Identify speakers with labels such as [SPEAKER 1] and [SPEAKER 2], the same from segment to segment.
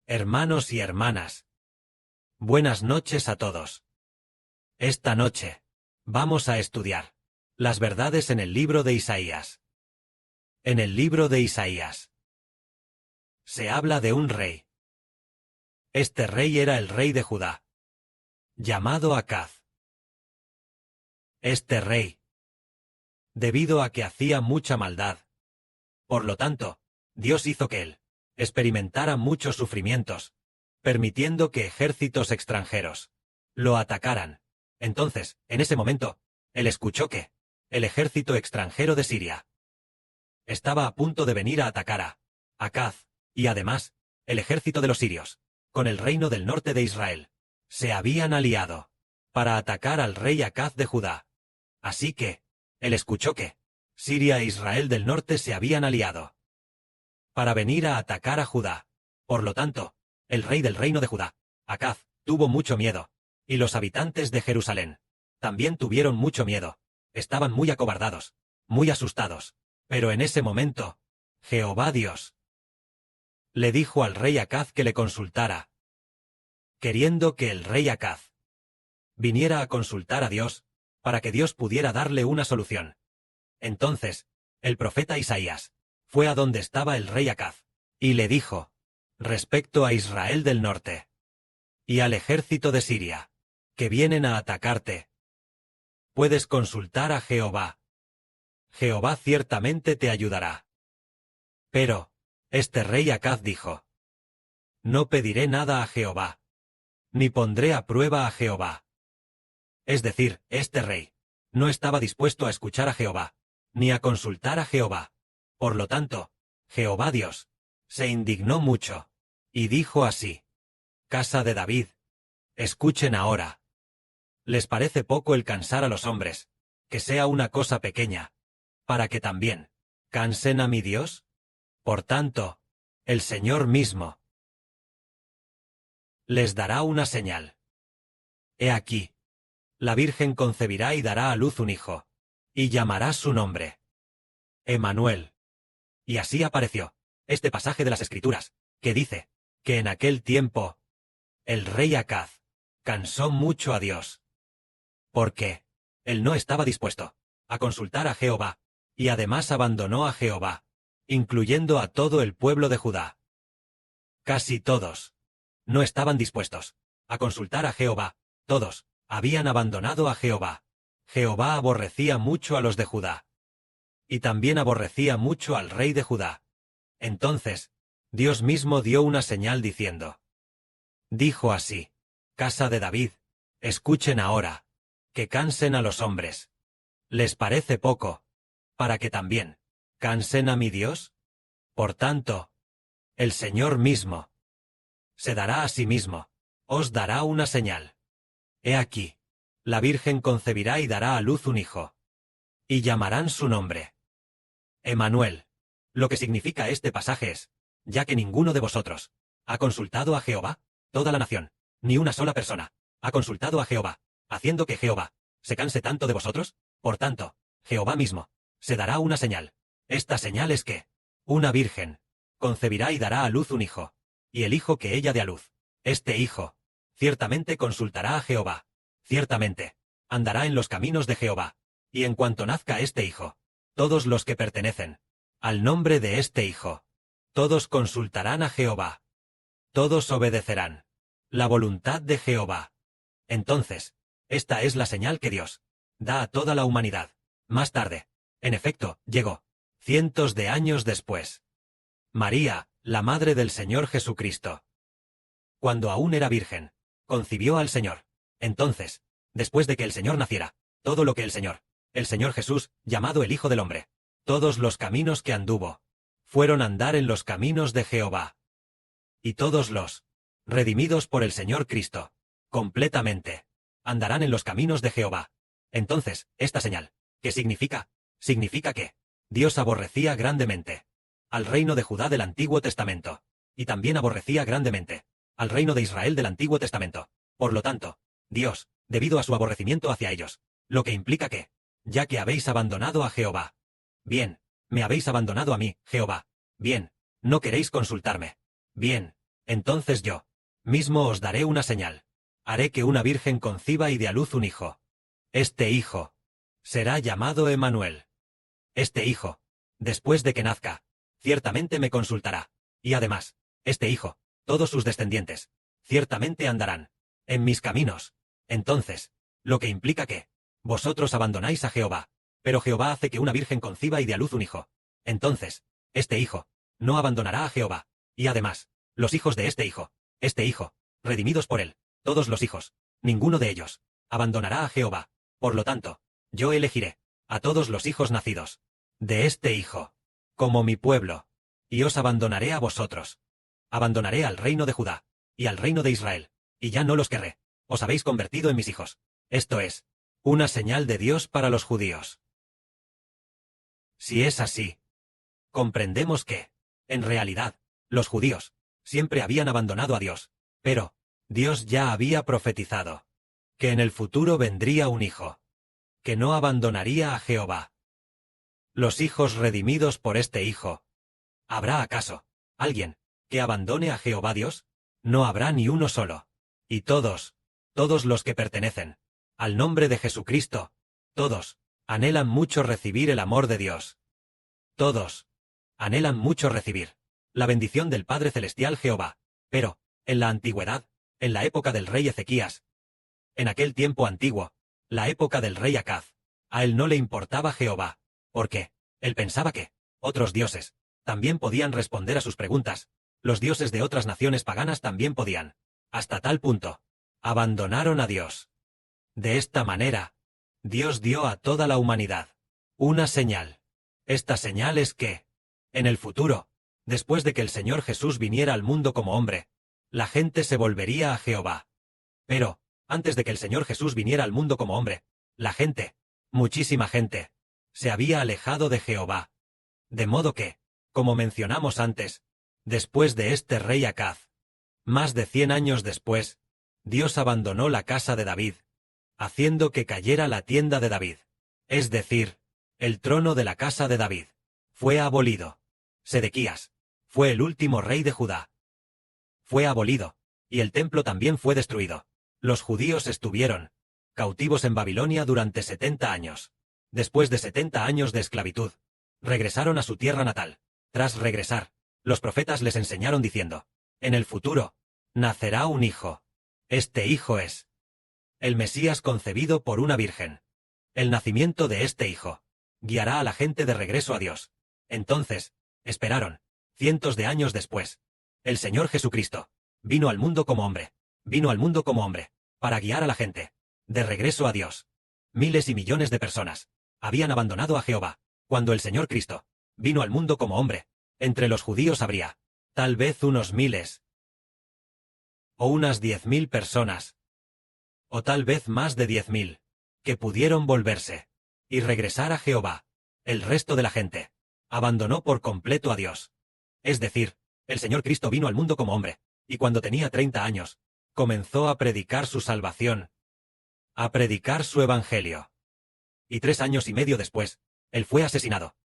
[SPEAKER 1] Hermanos y hermanas, buenas noches a todos. Esta noche, vamos a estudiar las verdades en el libro de Isaías. En el libro de Isaías se habla de un rey. Este rey era el rey de Judá, llamado Acaz. Este rey, debido a que hacía mucha maldad, por lo tanto, Dios hizo que él experimentara muchos sufrimientos, permitiendo que ejércitos extranjeros lo atacaran. Entonces, en ese momento, él escuchó que el ejército extranjero de Siria estaba a punto de venir a atacar a Acaz, y además, el ejército de los sirios, con el reino del norte de Israel, se habían aliado para atacar al rey Acaz de Judá. Así que, él escuchó que Siria e Israel del norte se habían aliado para venir a atacar a Judá. Por lo tanto, el rey del reino de Judá, Acaz, tuvo mucho miedo, y los habitantes de Jerusalén también tuvieron mucho miedo. Estaban muy acobardados, muy asustados. Pero en ese momento, Jehová Dios le dijo al rey Acaz que le consultara, queriendo que el rey Acaz viniera a consultar a Dios, para que Dios pudiera darle una solución. Entonces, el profeta Isaías fue a donde estaba el rey Acaz, y le dijo, respecto a Israel del norte y al ejército de Siria, que vienen a atacarte, puedes consultar a Jehová. Jehová ciertamente te ayudará. Pero, este rey Acaz dijo, no pediré nada a Jehová, ni pondré a prueba a Jehová. Es decir, este rey no estaba dispuesto a escuchar a Jehová, ni a consultar a Jehová. Por lo tanto, Jehová Dios se indignó mucho, y dijo así, casa de David, escuchen ahora. ¿Les parece poco el cansar a los hombres, que sea una cosa pequeña, para que también cansen a mi Dios? Por tanto, el Señor mismo les dará una señal. He aquí, la Virgen concebirá y dará a luz un hijo, y llamará su nombre Emanuel. Y así apareció este pasaje de las Escrituras, que dice, que en aquel tiempo, el rey Acaz cansó mucho a Dios, porque él no estaba dispuesto a consultar a Jehová, y además abandonó a Jehová, incluyendo a todo el pueblo de Judá. Casi todos no estaban dispuestos a consultar a Jehová, todos habían abandonado a Jehová. Jehová aborrecía mucho a los de Judá, y también aborrecía mucho al rey de Judá. Entonces, Dios mismo dio una señal diciendo, dijo así, casa de David, escuchen ahora, que cansen a los hombres. ¿Les parece poco, para que también cansen a mi Dios? Por tanto, el Señor mismo se dará a sí mismo, os dará una señal. He aquí, la Virgen concebirá y dará a luz un hijo, y llamarán su nombre Emanuel. Lo que significa este pasaje es, ya que ninguno de vosotros ha consultado a Jehová, toda la nación, ni una sola persona ha consultado a Jehová, haciendo que Jehová se canse tanto de vosotros, por tanto, Jehová mismo se dará una señal. Esta señal es que una virgen concebirá y dará a luz un hijo, y el hijo que ella dé a luz, este hijo, ciertamente consultará a Jehová, ciertamente andará en los caminos de Jehová, y en cuanto nazca este hijo, todos los que pertenecen al nombre de este hijo, todos consultarán a Jehová, todos obedecerán la voluntad de Jehová. Entonces, esta es la señal que Dios da a toda la humanidad. Más tarde, en efecto, llegó, cientos de años después, María, la madre del Señor Jesucristo. Cuando aún era virgen, concibió al Señor. Entonces, después de que el Señor naciera, todo lo que el Señor Jesús, llamado el Hijo del Hombre, todos los caminos que anduvo, fueron andar en los caminos de Jehová. Y todos los redimidos por el Señor Cristo, completamente, andarán en los caminos de Jehová. Entonces, esta señal, ¿qué significa? Significa que Dios aborrecía grandemente al reino de Judá del Antiguo Testamento, y también aborrecía grandemente al reino de Israel del Antiguo Testamento. Por lo tanto, Dios, debido a su aborrecimiento hacia ellos, lo que implica que, ya que habéis abandonado a Jehová, bien, me habéis abandonado a mí, Jehová, bien, no queréis consultarme, bien, Entonces yo mismo os daré una señal. Haré que una virgen conciba y dé a luz un hijo. Este hijo será llamado Emanuel. Este hijo, después de que nazca, ciertamente me consultará. Y además, este hijo, todos sus descendientes, ciertamente andarán en mis caminos. Entonces, lo que implica que vosotros abandonáis a Jehová, pero Jehová hace que una virgen conciba y dé a luz un hijo. Entonces, este hijo no abandonará a Jehová. Y además, los hijos de este hijo, redimidos por él, todos los hijos, ninguno de ellos abandonará a Jehová. Por lo tanto, yo elegiré a todos los hijos nacidos de este hijo como mi pueblo, y os abandonaré a vosotros. Abandonaré al reino de Judá y al reino de Israel, y ya no los querré. Os habéis convertido en mis hijos. Esto es una señal de Dios para los judíos. Si es así, comprendemos que, en realidad, los judíos siempre habían abandonado a Dios, pero Dios ya había profetizado que en el futuro vendría un hijo que no abandonaría a Jehová. Los hijos redimidos por este hijo. ¿Habrá acaso alguien que abandone a Jehová Dios? No habrá ni uno solo. Y todos los que pertenecen al nombre de Jesucristo, todos anhelan mucho recibir el amor de Dios. Todos anhelan mucho recibir la bendición del Padre Celestial Jehová. Pero, en la antigüedad, en la época del rey Ezequías, en aquel tiempo antiguo, la época del rey Acaz, a él no le importaba Jehová, porque él pensaba que otros dioses también podían responder a sus preguntas, los dioses de otras naciones paganas también podían. Hasta tal punto, abandonaron a Dios. De esta manera, Dios dio a toda la humanidad una señal. Esta señal es que, en el futuro, después de que el Señor Jesús viniera al mundo como hombre, la gente se volvería a Jehová. Pero, antes de que el Señor Jesús viniera al mundo como hombre, la gente, muchísima gente, se había alejado de Jehová. De modo que, como mencionamos antes, después de este rey Acaz, más de 100 años después, Dios abandonó la casa de David, haciendo que cayera la tienda de David. Es decir, el trono de la casa de David fue abolido. Sedequías fue el último rey de Judá. Fue abolido, y el templo también fue destruido. Los judíos estuvieron cautivos en Babilonia durante 70 años. Después de 70 años de esclavitud, regresaron a su tierra natal. Tras regresar, los profetas les enseñaron diciendo: en el futuro, nacerá un hijo. Este hijo es el Mesías concebido por una virgen. El nacimiento de este hijo guiará a la gente de regreso a Dios. Entonces, esperaron, cientos de años después. El Señor Jesucristo vino al mundo como hombre. Vino al mundo como hombre, para guiar a la gente de regreso a Dios. Miles y millones de personas habían abandonado a Jehová. Cuando el Señor Cristo vino al mundo como hombre, entre los judíos habría, tal vez unos miles, o unas 10.000 personas, o tal vez más de 10.000, que pudieron volverse y regresar a Jehová. El resto de la gente abandonó por completo a Dios. Es decir, el Señor Cristo vino al mundo como hombre, y cuando tenía 30 años, comenzó a predicar su salvación, a predicar su evangelio. Y 3 años y medio después, él fue asesinado,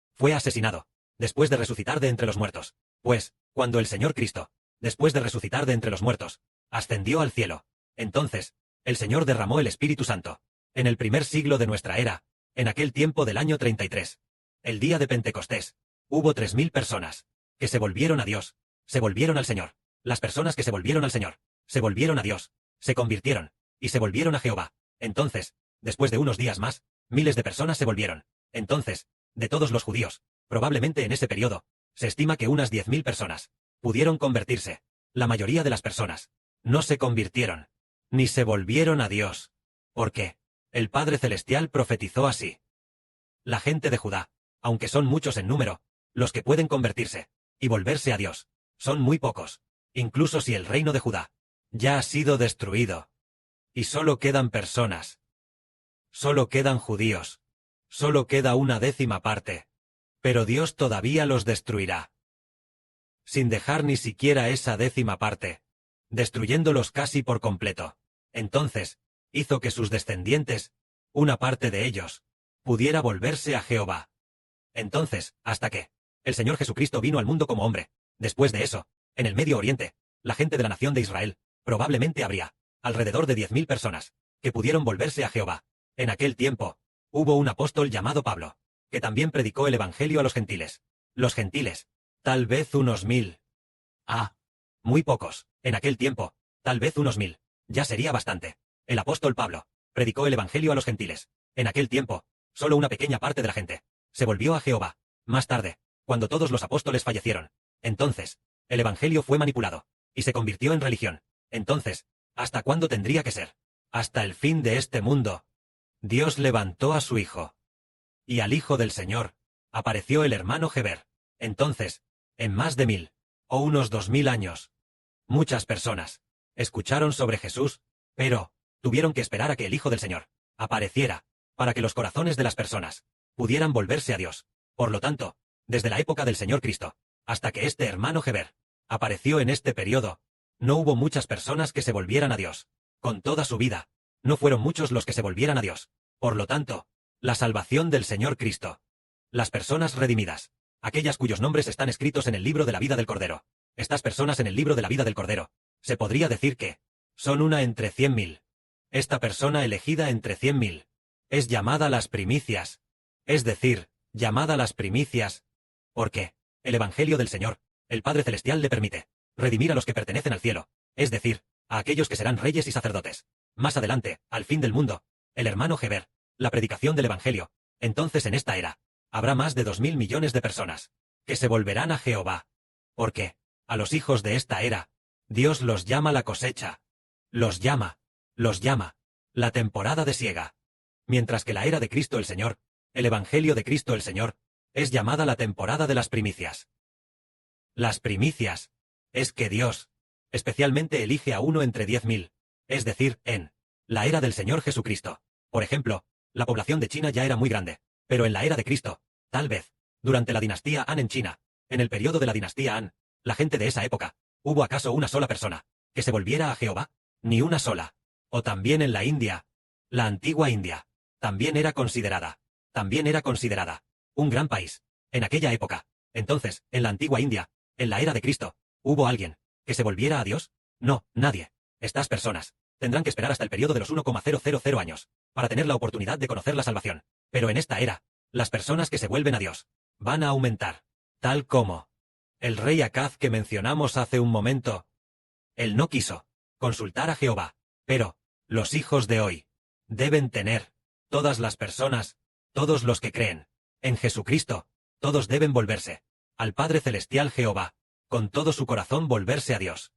[SPEAKER 1] después de resucitar de entre los muertos. Pues, cuando el Señor Cristo, después de resucitar de entre los muertos, ascendió al cielo, entonces, el Señor derramó el Espíritu Santo, en el primer siglo de nuestra era, en aquel tiempo del año 33. El día de Pentecostés, hubo 3.000 personas, que se volvieron a Dios, se volvieron al Señor. Las personas que se volvieron al Señor, se volvieron a Dios, se convirtieron, y se volvieron a Jehová. Entonces, después de unos días más, miles de personas se volvieron. Entonces, de todos los judíos, probablemente en ese periodo, se estima que unas 10.000 personas pudieron convertirse. La mayoría de las personas no se convirtieron, ni se volvieron a Dios. Porque el Padre Celestial profetizó así. La gente de Judá, aunque son muchos en número, los que pueden convertirse y volverse a Dios, son muy pocos. Incluso si el reino de Judá ya ha sido destruido, y solo quedan personas, solo quedan judíos, solo queda una 10ª parte, pero Dios todavía los destruirá, sin dejar ni siquiera esa 10ª parte, destruyéndolos casi por completo. Entonces, hizo que sus descendientes, una parte de ellos, pudiera volverse a Jehová. Entonces, hasta que el Señor Jesucristo vino al mundo como hombre, después de eso, en el Medio Oriente, la gente de la nación de Israel, probablemente habría alrededor de 10.000 personas que pudieron volverse a Jehová. En aquel tiempo, hubo un apóstol llamado Pablo, que también predicó el evangelio a los gentiles. Los gentiles, tal vez unos 1.000. Muy pocos. En aquel tiempo, tal vez unos 1.000. Ya sería bastante. El apóstol Pablo predicó el evangelio a los gentiles. En aquel tiempo, solo una pequeña parte de la gente se volvió a Jehová. Más tarde, cuando todos los apóstoles fallecieron, entonces, el evangelio fue manipulado y se convirtió en religión. Entonces, ¿hasta cuándo tendría que ser? Hasta el fin de este mundo. Dios levantó a su Hijo. Y al Hijo del Señor apareció el hermano Heber. Entonces, en más de 1.000, o unos 2.000 años, muchas personas escucharon sobre Jesús, pero tuvieron que esperar a que el Hijo del Señor apareciera, para que los corazones de las personas pudieran volverse a Dios. Por lo tanto, desde la época del Señor Cristo, hasta que este hermano Heber apareció en este periodo, no hubo muchas personas que se volvieran a Dios. Con toda su vida, no fueron muchos los que se volvieran a Dios. Por lo tanto, la salvación del Señor Cristo. Las personas redimidas, aquellas cuyos nombres están escritos en el libro de la vida del Cordero. Estas personas en el libro de la vida del Cordero, se podría decir que son una entre 100.000. Esta persona elegida entre 100.000 es llamada las primicias, es decir, llamada las primicias, porque el Evangelio del Señor, el Padre Celestial le permite redimir a los que pertenecen al cielo, es decir, a aquellos que serán reyes y sacerdotes. Más adelante, al fin del mundo, el hermano Heber, la predicación del Evangelio, entonces en esta era, habrá más de 2.000 millones de personas que se volverán a Jehová. Porque a los hijos de esta era, Dios los llama la cosecha. Los llama, la temporada de siega. Mientras que la era de Cristo el Señor, el Evangelio de Cristo el Señor, es llamada la temporada de las primicias. Las primicias, es que Dios, especialmente elige a uno entre 10.000, es decir, en la era del Señor Jesucristo. Por ejemplo, la población de China ya era muy grande, pero en la era de Cristo, tal vez, durante la dinastía Han en China, en el periodo de la dinastía Han, la gente de esa época, ¿hubo acaso una sola persona que se volviera a Jehová? Ni una sola. O también en la India, la antigua India, también era considerada un gran país. En aquella época, entonces, en la antigua India, en la era de Cristo, ¿hubo alguien que se volviera a Dios? No, nadie. Estas personas tendrán que esperar hasta el periodo de los 1,000 años para tener la oportunidad de conocer la salvación. Pero en esta era, las personas que se vuelven a Dios van a aumentar, tal como el rey Acaz que mencionamos hace un momento. Él no quiso consultar a Jehová, pero los hijos de hoy deben tener, todas las personas, todos los que creen en Jesucristo, todos deben volverse al Padre Celestial Jehová, con todo su corazón volverse a Dios.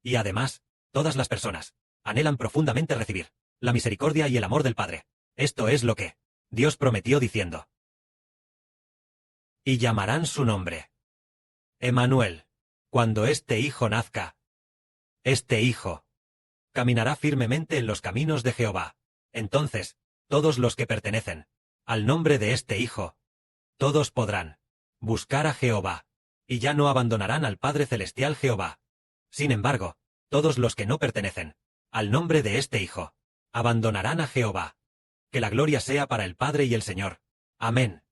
[SPEAKER 1] Y además, todas las personas anhelan profundamente recibir la misericordia y el amor del Padre. Esto es lo que Dios prometió diciendo: y llamarán su nombre Emmanuel. Cuando este hijo nazca, este hijo caminará firmemente en los caminos de Jehová. Entonces, todos los que pertenecen al nombre de este hijo, todos podrán buscar a Jehová, y ya no abandonarán al Padre Celestial Jehová. Sin embargo, todos los que no pertenecen al nombre de este hijo, abandonarán a Jehová. Que la gloria sea para el Padre y el Señor. Amén.